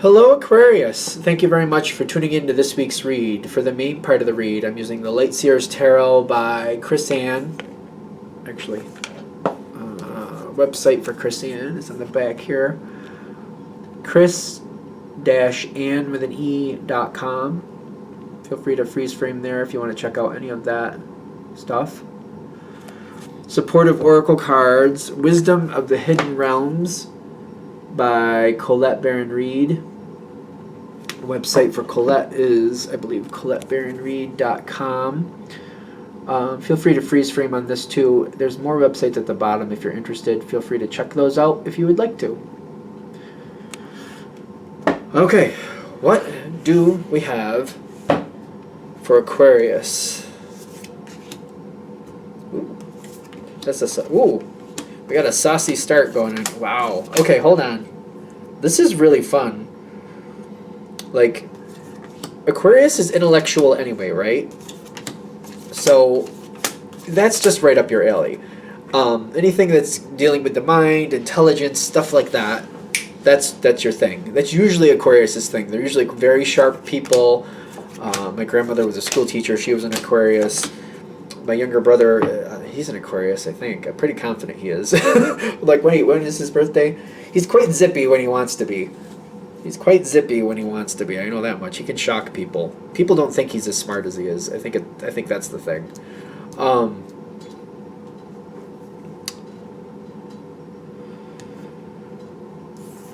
Hello, Aquarius. Thank you very much for tuning in to this week's read. For the main part of the read, I'm using the Light Seers Tarot by Chris Ann. Actually, website for Chris Ann is on the back here. Chris-Ann with an E.com. Feel free to freeze frame there if you want to check out any of that stuff. Supportive Oracle Cards, Wisdom of the Hidden Realms by Colette Baron Reed. The website for Colette is, I believe, ColetteBaronReed.com. Feel free to freeze frame on this too. There's more websites at the bottom if you're interested. Feel free to check those out if you would like to. Okay, what do we have for Aquarius? Ooh, we got a saucy start going on. Wow. Okay, hold on. This is really fun. Like, Aquarius is intellectual anyway, right? So that's just right up your alley. Anything that's dealing with the mind, intelligence, stuff like that, that's your thing. That's usually Aquarius's thing. They're usually very sharp people. My grandmother was a school teacher. She was an Aquarius. My younger brother, he's an Aquarius, I think. I'm pretty confident he is. Like, wait, when is his birthday? He's quite zippy when he wants to be. He's quite zippy when he wants to be. I know that much. He can shock people. People don't think he's as smart as he is. I think that's the thing.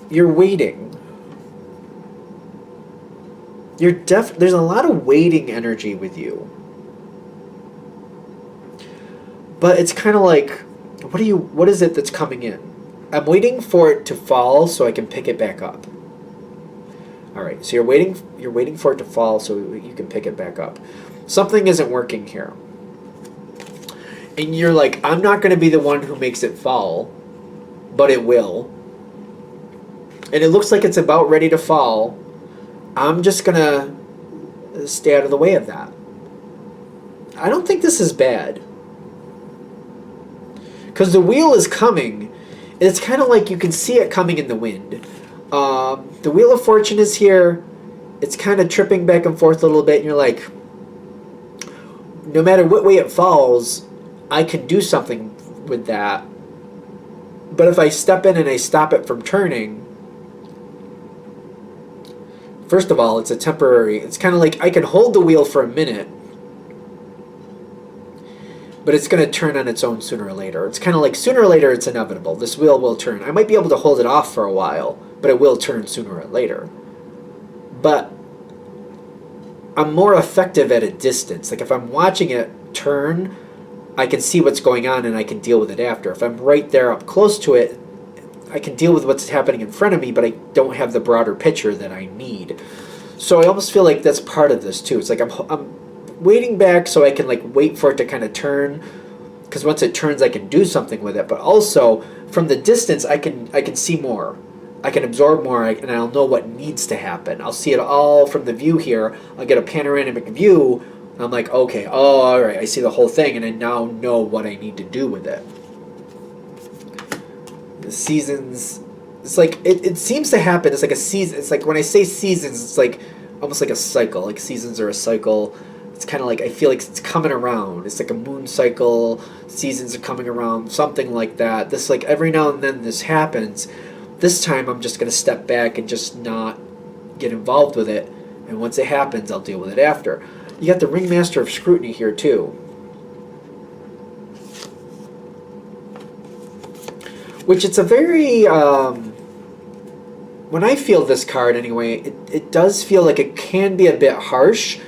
You're waiting. There's a lot of waiting energy with you. But it's kind of like, what is it that's coming in? I'm waiting for it to fall so I can pick it back up. All right, so you're waiting for it to fall so you can pick it back up. Something isn't working here. And you're like, I'm not going to be the one who makes it fall, but it will. And it looks like it's about ready to fall. I'm just going to stay out of the way of that. I don't think this is bad. Because the wheel is coming. And it's kind of like you can see it coming in the wind. The Wheel of Fortune is here. It's kind of tripping back and forth a little bit. And you're like, no matter what way it falls, I can do something with that. But if I step in and I stop it from turning, first of all, it's a temporary. It's kind of like I can hold the wheel for a minute, but it's going to turn on its own sooner or later. It's kind of like sooner or later it's inevitable. This wheel will turn. I might be able to hold it off for a while, but it will turn sooner or later. But I'm more effective at a distance. Like if I'm watching it turn, I can see what's going on and I can deal with it after. If I'm right there up close to it, I can deal with what's happening in front of me, but I don't have the broader picture that I need. So I almost feel like that's part of this too. It's like I'm waiting back so I can like wait for it to kind of turn, because once it turns I can do something with it. But also from the distance I can see more. I can absorb more, and I'll know what needs to happen. I'll see it all from the view here. I'll get a panoramic view. And I'm like, okay, oh, all right, I see the whole thing, and I now know what I need to do with it. The seasons, it's like, it seems to happen. It's like a season. It's like when I say seasons, it's like almost like a cycle. Like seasons are a cycle. It's kind of like, I feel like it's coming around. It's like a moon cycle. Seasons are coming around, something like that. This, like, every now and then this happens. This time I'm just going to step back and just not get involved with it. And once it happens, I'll deal with it after. You got the Ringmaster of Scrutiny here too. Which it's a very, when I feel this card anyway, it does feel like it can be a bit harsh.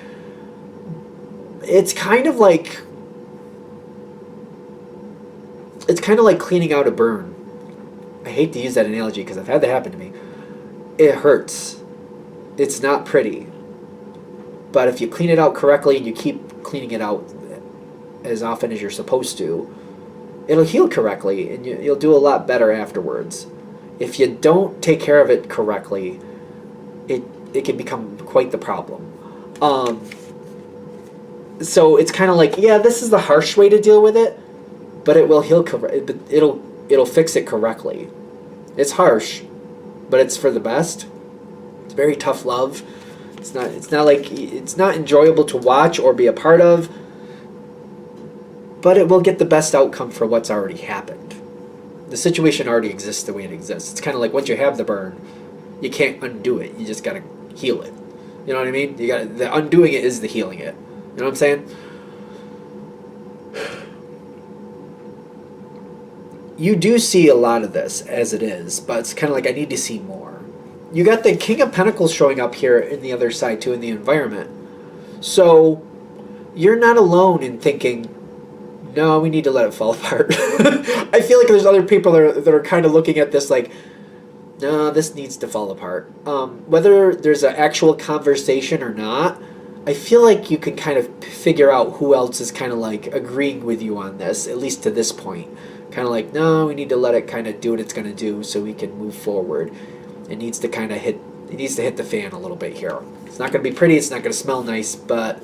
It's kind of like cleaning out a burn. I hate to use that analogy because I've had that happen to me. It hurts. It's not pretty. But if you clean it out correctly and you keep cleaning it out as often as you're supposed to, it'll heal correctly and you'll do a lot better afterwards. If you don't take care of it correctly, it can become quite the problem. So it's kind of like, yeah, this is the harsh way to deal with it, but it will heal. It'll fix it correctly. It's harsh, but it's for the best. It's very tough love. It's not enjoyable to watch or be a part of, but it will get the best outcome for what's already happened. The situation already exists the way it exists. It's kind of like once you have the burn, you can't undo it. You just gotta heal it. You know what I mean? The undoing it is the healing it. You know what I'm saying? You do see a lot of this as it is, but it's kind of like I need to see more. You got the King of Pentacles showing up here in the other side too in the environment. So you're not alone in thinking, no, we need to let it fall apart. I feel like there's other people that are kind of looking at this like, no, this needs to fall apart. Whether there's an actual conversation or not, I feel like you can kind of figure out who else is kind of like agreeing with you on this, at least to this point. Kind of like, no, we need to let it kind of do what it's going to do so we can move forward. It needs to hit the fan a little bit here. It's not going to be pretty, it's not going to smell nice, but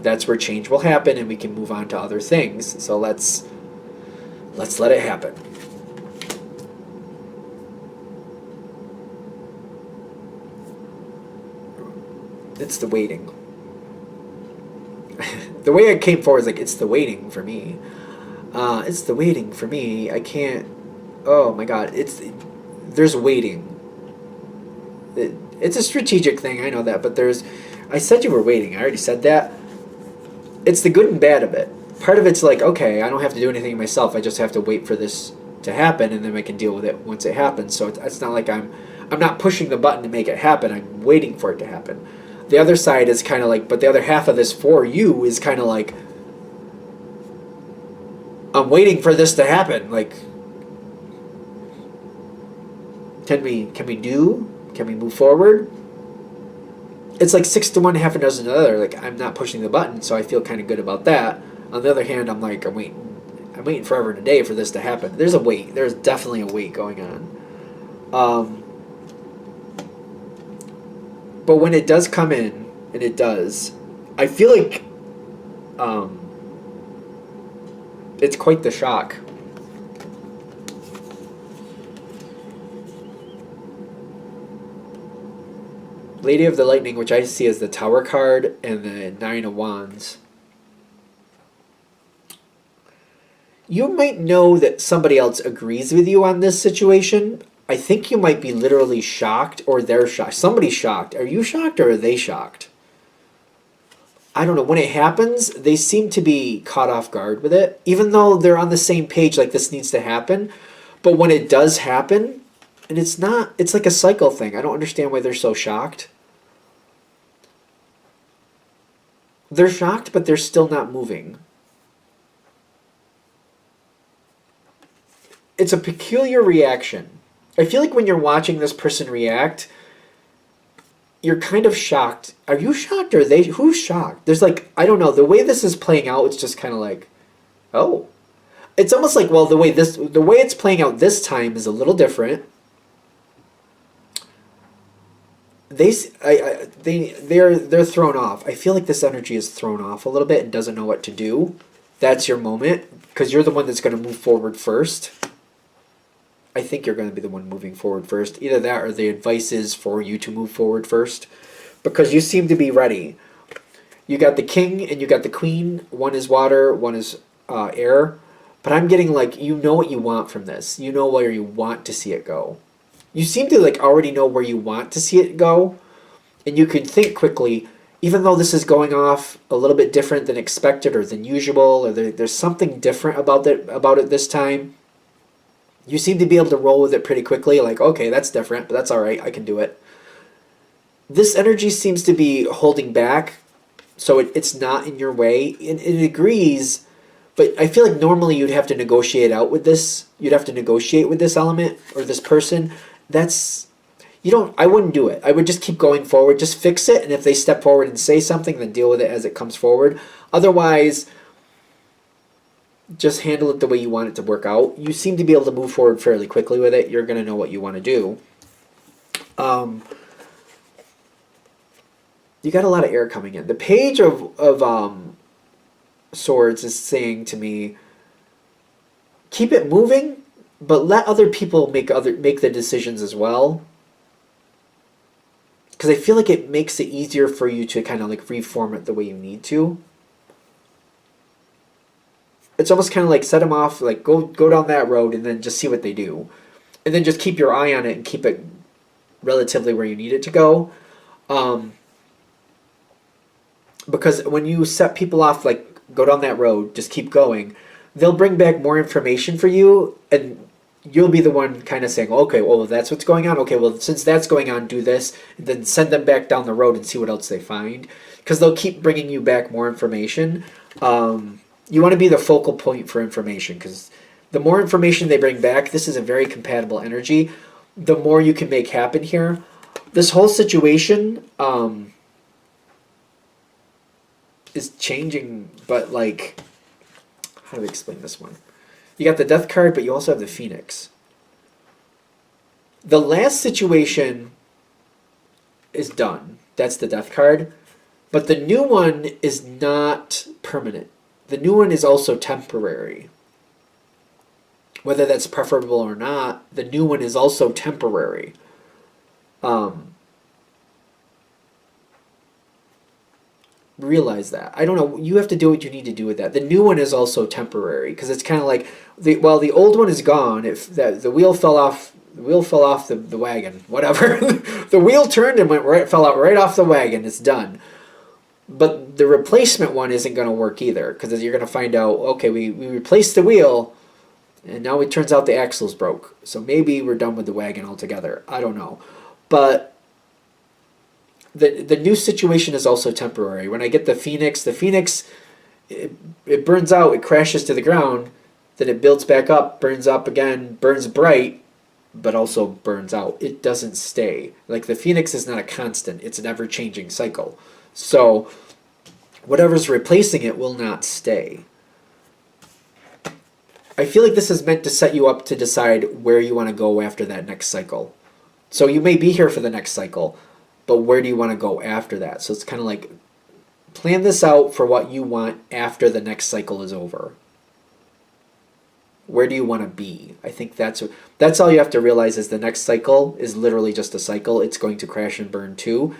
that's where change will happen and we can move on to other things. So let's let it happen. It's the waiting. The way I came forward is like, it's the waiting for me. It's the waiting for me. I can't. Oh my God! There's waiting. It's a strategic thing. I know that, but there's. I said you were waiting. I already said that. It's the good and bad of it. Part of it's like, okay, I don't have to do anything myself. I just have to wait for this to happen, and then I can deal with it once it happens. So it's not like I'm not pushing the button to make it happen. I'm waiting for it to happen. The other side is kind of like, but the other half of this for you is kind of like, I'm waiting for this to happen. Like, can we move forward? It's like 6 to 1, half a dozen to the other. Like, I'm not pushing the button, so I feel kind of good about that. On the other hand, I'm like, I'm waiting forever and a day for this to happen. There's a wait. There's definitely a wait going on. But when it does come in, and it does, I feel like it's quite the shock. Lady of the Lightning, which I see as the Tower card, and the Nine of Wands. You might know that somebody else agrees with you on this situation. I think you might be literally shocked, or they're shocked. Somebody's shocked. Are you shocked, or are they shocked? I don't know. When it happens, they seem to be caught off guard with it, even though they're on the same page, like this needs to happen. But when it does happen, and it's like a cycle thing. I don't understand why they're so shocked. They're shocked, but they're still not moving. It's a peculiar reaction. I feel like when you're watching this person react, you're kind of shocked. Are you shocked, or are they? Who's shocked? There's like, I don't know. The way this is playing out, it's just kind of like, oh. It's almost like, well, the way it's playing out this time is a little different. They're thrown off. I feel like this energy is thrown off a little bit and doesn't know what to do. That's your moment, because you're the one that's going to move forward first. I think you're going to be the one moving forward first. Either that, or the advice is for you to move forward first, because you seem to be ready. You got the king and you got the queen. One is water, one is air. But I'm getting like, you know what you want from this. You know where you want to see it go. You seem to like already know where you want to see it go, and you can think quickly, even though this is going off a little bit different than expected or than usual, or there's something different about it this time. You seem to be able to roll with it pretty quickly, like, okay, that's different, but that's all right, I can do it. This energy seems to be holding back, so it's not in your way, and it agrees. But I feel like normally you'd have to negotiate out with this. You'd have to negotiate with this element or this person. I wouldn't do it. I would just keep going forward. Just fix it. And if they step forward and say something, then deal with it as it comes forward. Otherwise, just handle it the way you want it to work out. You seem to be able to move forward fairly quickly with it. You're going to know what you want to do. You got a lot of air coming in. The Page of Swords is saying to me, keep it moving, but let other people make the decisions as well. because I feel like it makes it easier for you to kind of like reform it the way you need to. It's almost kind of like set them off, like go down that road and then just see what they do. And then just keep your eye on it and keep it relatively where you need it to go. Because when you set people off, like go down that road, just keep going, they'll bring back more information for you, and you'll be the one kind of saying, okay, well, that's what's going on. Okay, well, since that's going on, do this, and then send them back down the road and see what else they find. Because they'll keep bringing you back more information. You want to be the focal point for information, because the more information they bring back, this is a very compatible energy, the more you can make happen here. This whole situation is changing, but like, how do we explain this one? You got the Death card, but you also have the Phoenix. The last situation is done. That's the Death card. But the new one is not permanent. The new one is also temporary. Whether that's preferable or not, the new one is also temporary. Realize that. I don't know. You have to do what you need to do with that. The new one is also temporary, because it's kind of like the old one is gone. If the wheel fell off, the wagon. Whatever. The wheel turned and fell out right off the wagon. It's done. But the replacement one isn't going to work either, because you're going to find out, okay, we replaced the wheel, and now it turns out the axle's broke. So maybe we're done with the wagon altogether. I don't know. But the new situation is also temporary. When I get the Phoenix, it burns out, it crashes to the ground, then it builds back up, burns up again, burns bright, but also burns out. It doesn't stay. Like the Phoenix is not a constant. It's an ever-changing cycle. So whatever's replacing it will not stay. I feel like this is meant to set you up to decide where you want to go after that next cycle. So you may be here for the next cycle, but where do you want to go after that? So it's kind of like, plan this out for what you want after the next cycle is over. Where do you want to be? I think that's all you have to realize, is the next cycle is literally just a cycle. It's going to crash and burn too.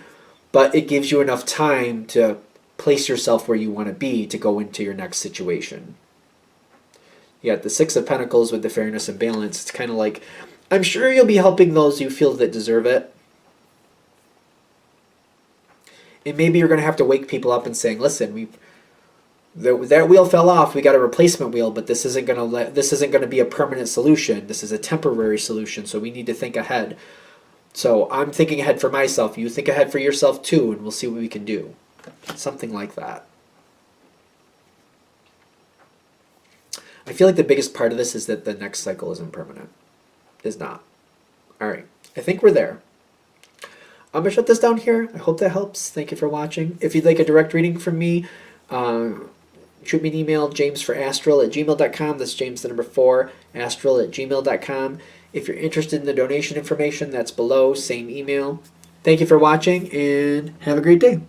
But it gives you enough time to place yourself where you want to be to go into your next situation. You got the Six of Pentacles with the fairness and balance. It's kind of like, I'm sure you'll be helping those you feel that deserve it. And maybe you're going to have to wake people up and saying, listen, that wheel fell off. We got a replacement wheel, but this isn't going to be a permanent solution. This is a temporary solution, so we need to think ahead. So I'm thinking ahead for myself. You think ahead for yourself too, and we'll see what we can do. Something like that. I feel like the biggest part of this is that the next cycle isn't permanent. Is not. All right. I think we're there. I'm going to shut this down here. I hope that helps. Thank you for watching. If you'd like a direct reading from me, shoot me an email, jamesforastral@gmail.com. That's James the number 4, astral@gmail.com. If you're interested in the donation information, that's below, same email. Thank you for watching, and have a great day.